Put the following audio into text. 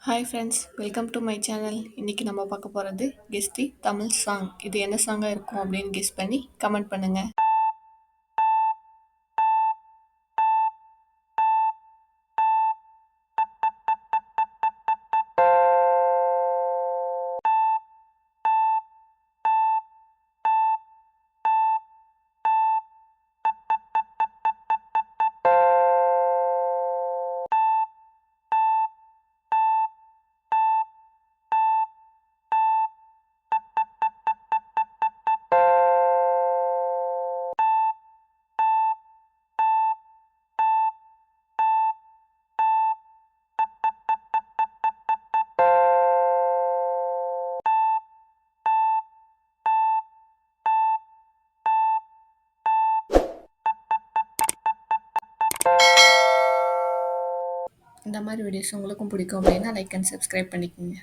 Hi friends, welcome to my channel. இன்னைக்கு நம்ம பார்க்க போகிறது கெஸ் தி தமிழ் சாங். இது என்ன சாங்காக இருக்கும் அப்படின்னு கெஸ் பண்ணி கமெண்ட் பண்ணுங்க. இந்த மாதிரி வீடியோஸ் உங்களுக்கும் பிடிக்கும் அப்படின்னா லைக் அண்ட் சப்ஸ்கிரைப் பண்ணிக்கோங்க.